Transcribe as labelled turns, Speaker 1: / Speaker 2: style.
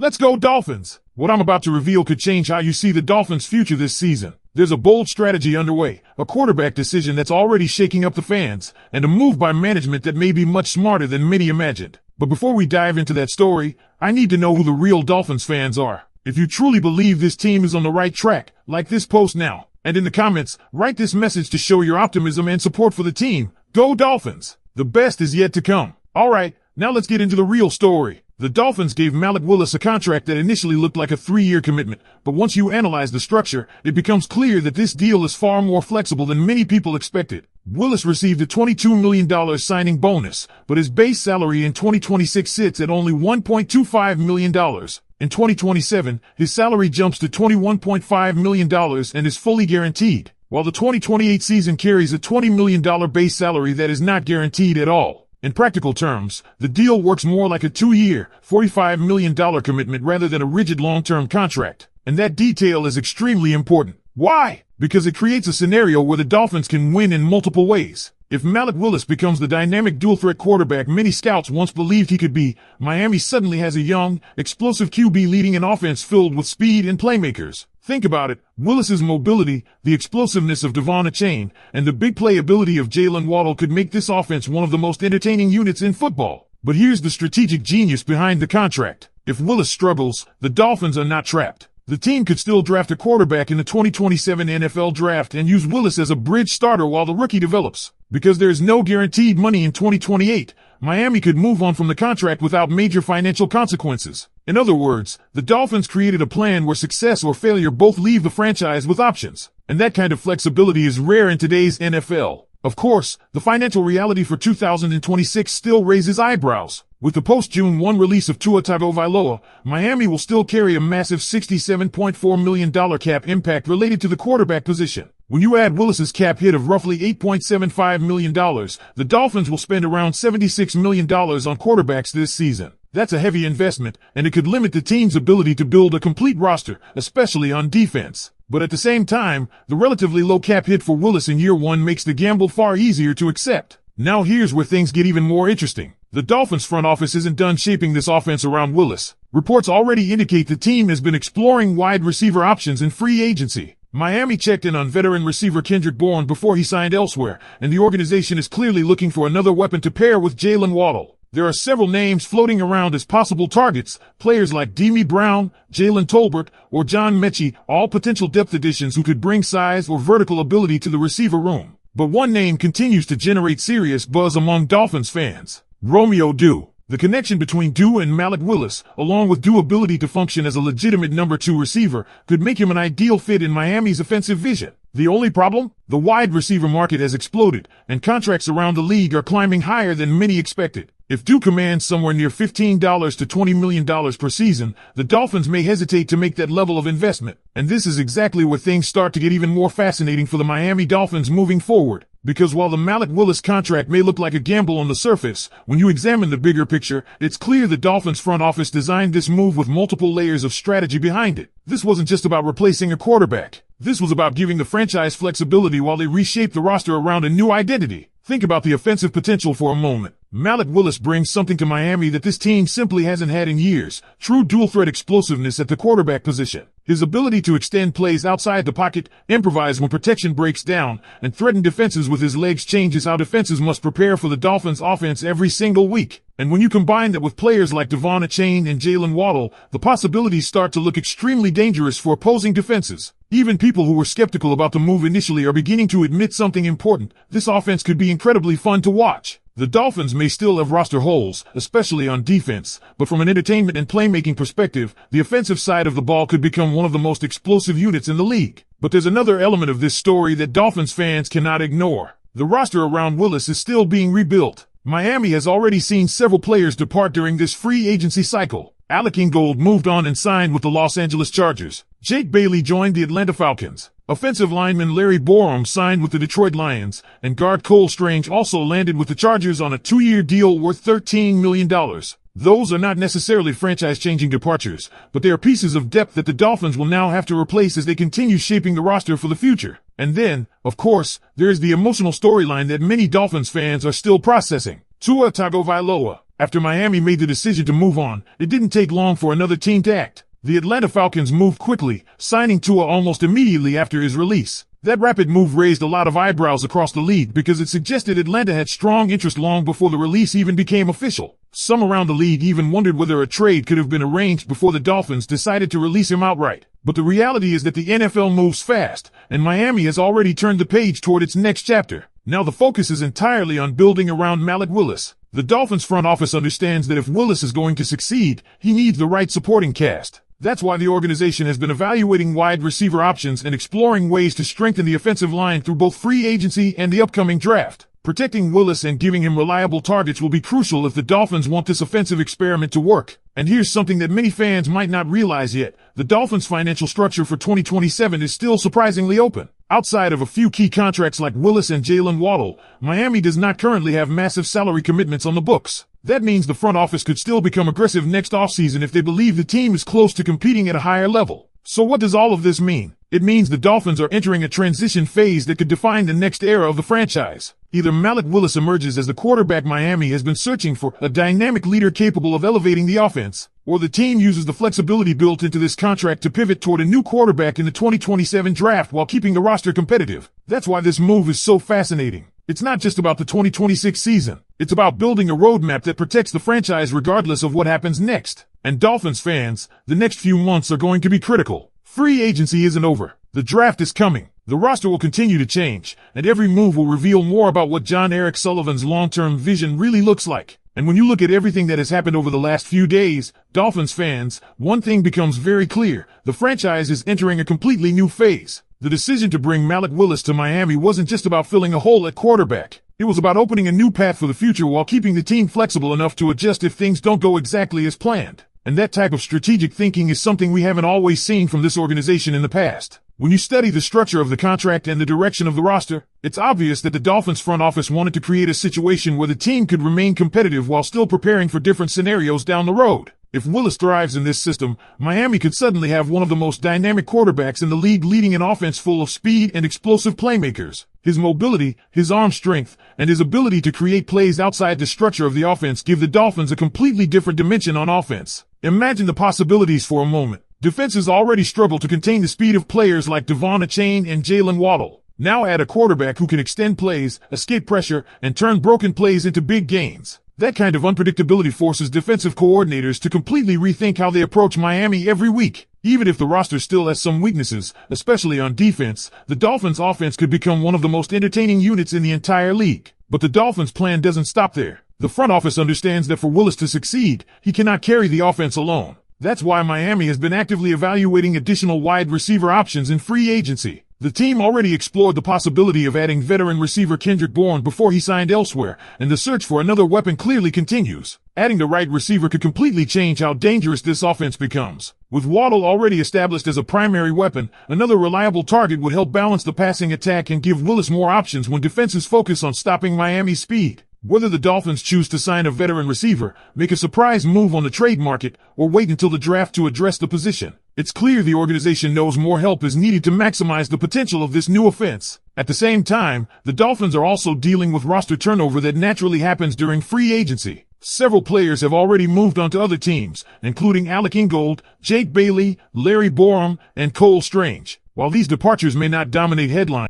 Speaker 1: Let's go Dolphins! What I'm about to reveal could change how you see the Dolphins' future this season. There's a bold strategy underway, a quarterback decision that's already shaking up the fans, and a move by management that may be much smarter than many imagined. But before we dive into that story, I need to know who the real Dolphins fans are. If you truly believe this team is on the right track, like this post now. And in the comments, write this message to show your optimism and support for the team. Go Dolphins! The best is yet to come. Alright, now let's get into the real story. The Dolphins gave Malik Willis a contract that initially looked like a 3-year commitment, but once you analyze the structure, it becomes clear that this deal is far more flexible than many people expected. Willis received a $22 million signing bonus, but his base salary in 2026 sits at only $1.25 million. In 2027, his salary jumps to $21.5 million and is fully guaranteed, while the 2028 season carries a $20 million base salary that is not guaranteed at all. In practical terms, the deal works more like a 2-year, $45 million commitment rather than a rigid long-term contract. And that detail is extremely important. Why? Because it creates a scenario where the Dolphins can win in multiple ways. If Malik Willis becomes the dynamic dual-threat quarterback many scouts once believed he could be, Miami suddenly has a young, explosive QB leading an offense filled with speed and playmakers. Think about it, Willis's mobility, the explosiveness of Devon Achane, and the big play ability of Jaylen Waddle could make this offense one of the most entertaining units in football. But here's the strategic genius behind the contract. If Willis struggles, the Dolphins are not trapped. The team could still draft a quarterback in the 2027 NFL draft and use Willis as a bridge starter while the rookie develops. Because there is no guaranteed money in 2028, Miami could move on from the contract without major financial consequences. In other words, the Dolphins created a plan where success or failure both leave the franchise with options. And that kind of flexibility is rare in today's NFL. Of course, the financial reality for 2026 still raises eyebrows. With the post-June 1 release of Tua Tagovailoa, Miami will still carry a massive $67.4 million cap impact related to the quarterback position. When you add Willis's cap hit of roughly $8.75 million, the Dolphins will spend around $76 million on quarterbacks this season. That's a heavy investment, and it could limit the team's ability to build a complete roster, especially on defense. But at the same time, the relatively low cap hit for Willis in year 1 makes the gamble far easier to accept. Now here's where things get even more interesting. The Dolphins front office isn't done shaping this offense around Willis. Reports already indicate the team has been exploring wide receiver options in free agency. Miami checked in on veteran receiver Kendrick Bourne before he signed elsewhere, and the organization is clearly looking for another weapon to pair with Jaylen Waddle. There are several names floating around as possible targets, players like Demi Brown, Jalen Tolbert, or John Mechie, all potential depth additions who could bring size or vertical ability to the receiver room. But one name continues to generate serious buzz among Dolphins fans. Romeo Doubs. The connection between Doubs and Malik Willis, along with Doubs' ability to function as a legitimate number 2 receiver, could make him an ideal fit in Miami's offensive vision. The only problem? The wide receiver market has exploded, and contracts around the league are climbing higher than many expected. If Doubs commands somewhere near $15 to $20 million per season, the Dolphins may hesitate to make that level of investment. And this is exactly where things start to get even more fascinating for the Miami Dolphins moving forward. Because while the Malik Willis contract may look like a gamble on the surface, when you examine the bigger picture, it's clear the Dolphins front office designed this move with multiple layers of strategy behind it. This wasn't just about replacing a quarterback. This was about giving the franchise flexibility while they reshaped the roster around a new identity. Think about the offensive potential for a moment. Malik Willis brings something to Miami that this team simply hasn't had in years: true dual-threat explosiveness at the quarterback position. His ability to extend plays outside the pocket, improvise when protection breaks down, and threaten defenses with his legs changes how defenses must prepare for the Dolphins' offense every single week. And when you combine that with players like Devon Achane and Jaylen Waddle, the possibilities start to look extremely dangerous for opposing defenses. Even people who were skeptical about the move initially are beginning to admit something important: this offense could be incredibly fun to watch. The Dolphins may still have roster holes, especially on defense, but from an entertainment and playmaking perspective, the offensive side of the ball could become one of the most explosive units in the league. But there's another element of this story that Dolphins fans cannot ignore. The roster around Willis is still being rebuilt. Miami has already seen several players depart during this free agency cycle. Alec Ingold moved on and signed with the Los Angeles Chargers. Jake Bailey joined the Atlanta Falcons. Offensive lineman Larry Borom signed with the Detroit Lions, and guard Cole Strange also landed with the Chargers on a 2-year deal worth $13 million. Those are not necessarily franchise-changing departures, but they are pieces of depth that the Dolphins will now have to replace as they continue shaping the roster for the future. And then, of course, there is the emotional storyline that many Dolphins fans are still processing. Tua Tagovailoa. After Miami made the decision to move on, it didn't take long for another team to act. The Atlanta Falcons moved quickly, signing Tua almost immediately after his release. That rapid move raised a lot of eyebrows across the league because it suggested Atlanta had strong interest long before the release even became official. Some around the league even wondered whether a trade could have been arranged before the Dolphins decided to release him outright. But the reality is that the NFL moves fast, and Miami has already turned the page toward its next chapter. Now the focus is entirely on building around Malik Willis. The Dolphins front office understands that if Willis is going to succeed, he needs the right supporting cast. That's why the organization has been evaluating wide receiver options and exploring ways to strengthen the offensive line through both free agency and the upcoming draft. Protecting Willis and giving him reliable targets will be crucial if the Dolphins want this offensive experiment to work. And here's something that many fans might not realize yet. The Dolphins' financial structure for 2027 is still surprisingly open. Outside of a few key contracts like Willis and Jaylen Waddle, Miami does not currently have massive salary commitments on the books. That means the front office could still become aggressive next offseason if they believe the team is close to competing at a higher level. So what does all of this mean? It means the Dolphins are entering a transition phase that could define the next era of the franchise. Either Malik Willis emerges as the quarterback Miami has been searching for, a dynamic leader capable of elevating the offense, or the team uses the flexibility built into this contract to pivot toward a new quarterback in the 2027 draft while keeping the roster competitive. That's why this move is so fascinating. It's not just about the 2026 season. It's about building a roadmap that protects the franchise regardless of what happens next. And Dolphins fans, the next few months are going to be critical. Free agency isn't over. The draft is coming. The roster will continue to change, and every move will reveal more about what John Eric Sullivan's long-term vision really looks like. And when you look at everything that has happened over the last few days, Dolphins fans, one thing becomes very clear. The franchise is entering a completely new phase. The decision to bring Malik Willis to Miami wasn't just about filling a hole at quarterback. It was about opening a new path for the future while keeping the team flexible enough to adjust if things don't go exactly as planned. And that type of strategic thinking is something we haven't always seen from this organization in the past. When you study the structure of the contract and the direction of the roster, it's obvious that the Dolphins front office wanted to create a situation where the team could remain competitive while still preparing for different scenarios down the road. If Willis thrives in this system, Miami could suddenly have one of the most dynamic quarterbacks in the league, leading an offense full of speed and explosive playmakers. His mobility, his arm strength, and his ability to create plays outside the structure of the offense give the Dolphins a completely different dimension on offense. Imagine the possibilities for a moment. Defenses already struggle to contain the speed of players like Devon Achane and Jaylen Waddle. Now add a quarterback who can extend plays, escape pressure, and turn broken plays into big gains. That kind of unpredictability forces defensive coordinators to completely rethink how they approach Miami every week. Even if the roster still has some weaknesses, especially on defense, the Dolphins' offense could become one of the most entertaining units in the entire league. But the Dolphins' plan doesn't stop there. The front office understands that for Willis to succeed, he cannot carry the offense alone. That's why Miami has been actively evaluating additional wide receiver options in free agency. The team already explored the possibility of adding veteran receiver Kendrick Bourne before he signed elsewhere, and the search for another weapon clearly continues. Adding the right receiver could completely change how dangerous this offense becomes. With Waddle already established as a primary weapon, another reliable target would help balance the passing attack and give Willis more options when defenses focus on stopping Miami's speed. Whether the Dolphins choose to sign a veteran receiver, make a surprise move on the trade market, or wait until the draft to address the position, it's clear the organization knows more help is needed to maximize the potential of this new offense. At the same time, the Dolphins are also dealing with roster turnover that naturally happens during free agency. Several players have already moved on to other teams, including Alec Ingold, Jake Bailey, Larry Borom, and Cole Strange. While these departures may not dominate headlines,